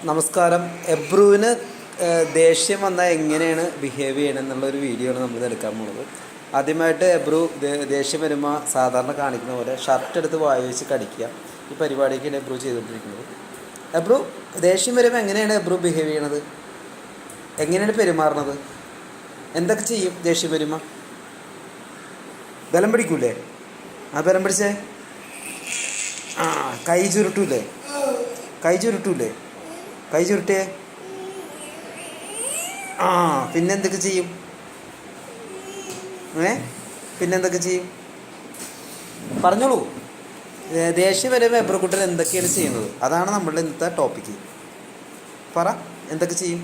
നമസ്കാരം. എബ്രുവിന് ദേഷ്യം വന്നാൽ എങ്ങനെയാണ് ബിഹേവ് ചെയ്യണം എന്നുള്ളൊരു വീഡിയോ ആണ് നമ്മൾ എടുക്കാൻ പോകുന്നത്. ആദ്യമായിട്ട് എബ്രു ദേഷ്യം വരുമ്പോൾ സാധാരണ കാണിക്കുന്ന പോലെ ഷർട്ട് എടുത്ത് വായ വെച്ച് കടിക്കുക. ഈ പരിപാടിയൊക്കെയാണ് എബ്രു ചെയ്തുകൊണ്ടിരിക്കുന്നത്. എബ്രു ദേഷ്യം വരുമ്പോൾ എങ്ങനെയാണ് എബ്രു ബിഹേവ് ചെയ്യണത്, എങ്ങനെയാണ് പെരുമാറുന്നത്, എന്തൊക്കെ ചെയ്യും ദേഷ്യം വരുമ്പോൾ? ബലം പിടിക്കൂലേ? ബലം പിടിച്ചേ. കൈ ചുരുട്ടൂലേ? കൈ ചുരുട്ടേ. പിന്നെന്തൊക്കെ ചെയ്യും? പിന്നെന്തൊക്കെ ചെയ്യും പറഞ്ഞോളൂ. ദേഷ്യം വരുമ്പോൾ എബ്രക്കുട്ടൻ എന്തൊക്കെയാണ് ചെയ്യുന്നത്, അതാണ് നമ്മളുടെ ഇന്നത്തെ ടോപ്പിക്ക്. പറ, എന്തൊക്കെ ചെയ്യും?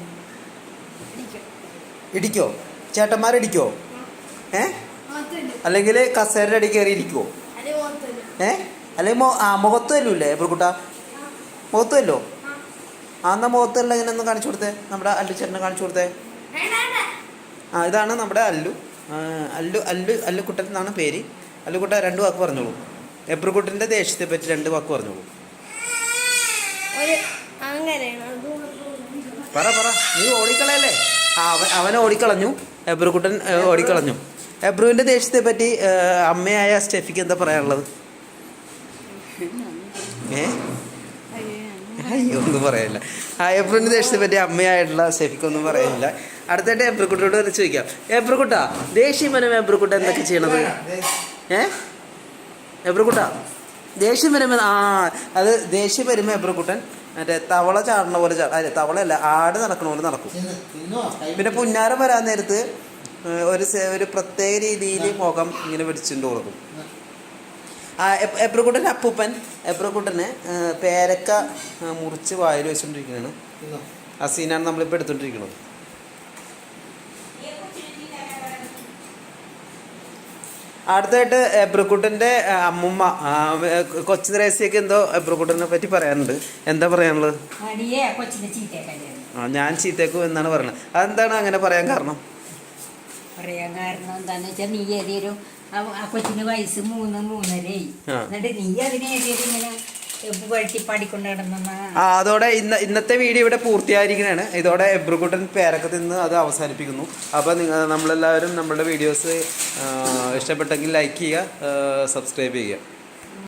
ഇടിക്കോ? ചേട്ടന്മാരിടിക്കോ? അല്ലെങ്കിൽ കസേരയുടെ അടി കയറി ഇരിക്കുമോ? അല്ലെങ്കിൽ മുഖത്ത് തല്ലൂല്ലേ എബ്രക്കുട്ട? മുഖത്ത് തല്ലോ? എന്നാൽ മുഖത്തല്ല ഇങ്ങനെ ഒന്ന് കാണിച്ചു കൊടുത്തേ, നമ്മുടെ അല്ലു ചേട്ടനെ കാണിച്ചു കൊടുത്തേ. ഇതാണ് നമ്മുടെ അല്ലുക്കുട്ടൻ എന്നാണ് പേര്. അല്ലുക്കുട്ട 2 വാക്ക് പറഞ്ഞോളൂ. എബ്രക്കുട്ടൻ്റെ ദേഷ്യത്തെ പറ്റി 2 വാക്ക് പറഞ്ഞോളൂ. പറ, നീ ഓടിക്കളയല്ലേ? അവൻ ഓടിക്കളഞ്ഞു, എബ്രക്കുട്ടൻ ഓടിക്കളഞ്ഞു. എബ്രുവിൻ്റെ ദേഷ്യത്തെ പറ്റി അമ്മയായ സ്റ്റെഫിക്ക് എന്താ പറയാനുള്ളത്? ഒന്നും പറയില്ല. എബ്രുവിൻ്റെ ദേഷ്യത്തെ പറ്റി അമ്മയായിട്ടുള്ള സ്റ്റെഫിക്കൊന്നും പറയുന്നില്ല. അടുത്തായിട്ട് എബ്രക്കുട്ടനോട് വരെ ചോദിക്കാം. എബ്രക്കുട്ട ദേഷ്യം വരുമ്പോൾ എബ്രക്കുട്ട എന്തൊക്കെ ചെയ്യണത്? എബ്രക്കുട്ട ദേഷ്യം വരുമ്പോൾ അത് ദേഷ്യം വരുമ്പോൾ എബ്രക്കുട്ടൻ മറ്റേ തവള ചാടണ പോലെ അല്ല, തവളയല്ല, ആട് നടക്കണ പോലെ നടക്കും. പിന്നെ പുന്നാരം വരാൻ നേരത്ത് ഒരു പ്രത്യേക രീതിയിൽ മുഖം ഇങ്ങനെ പിടിച്ചുകൊണ്ട് കൊടുക്കും. എബ്രക്കുട്ടൻ്റെ അപ്പൂപ്പൻ എബ്രക്കുട്ടന് പേരക്ക മുറിച്ച് വായിൽ വെച്ചുകൊണ്ടിരിക്കുകയാണ്. ആ സീനാണ് നമ്മളിപ്പോൾ എടുത്തുകൊണ്ടിരിക്കുന്നത്. അടുത്തായിട്ട് എബ്രക്കുട്ടൻ്റെ അമ്മുമ്മ കൊച്ചു ത്രേസ്യക്ക് എന്തോ എബ്രക്കുട്ടനെ പറ്റി പറയാനുണ്ട്. എന്താ പറയാനുള്ളത്? ഞാൻ ചീത്തേക്കും എന്നാണ് പറയുന്നത്. അതെന്താണ് അങ്ങനെ പറയാൻ കാരണം? എന്താന്ന് വെച്ചാൽ നീ ഏതൊരു കൊച്ചിന് വയസ്സ് 3-3.5 എന്നിട്ട് നീ അതിനെ ഇങ്ങനെ പഠിക്കൊണ്ട് കിടന്ന. അതോടെ ഇന്നത്തെ വീഡിയോ ഇവിടെ പൂർത്തിയായിരിക്കുന്നതാണ്. ഇതോടെ എബ്രക്കുട്ടൻ പേരൊക്കെ തിന്ന് അത് അവസാനിപ്പിക്കുന്നു. അപ്പോൾ നമ്മളെല്ലാവരും നമ്മളുടെ വീഡിയോസ് ഇഷ്ടപ്പെട്ടെങ്കിൽ ലൈക്ക് ചെയ്യുക, സബ്സ്ക്രൈബ് ചെയ്യുക.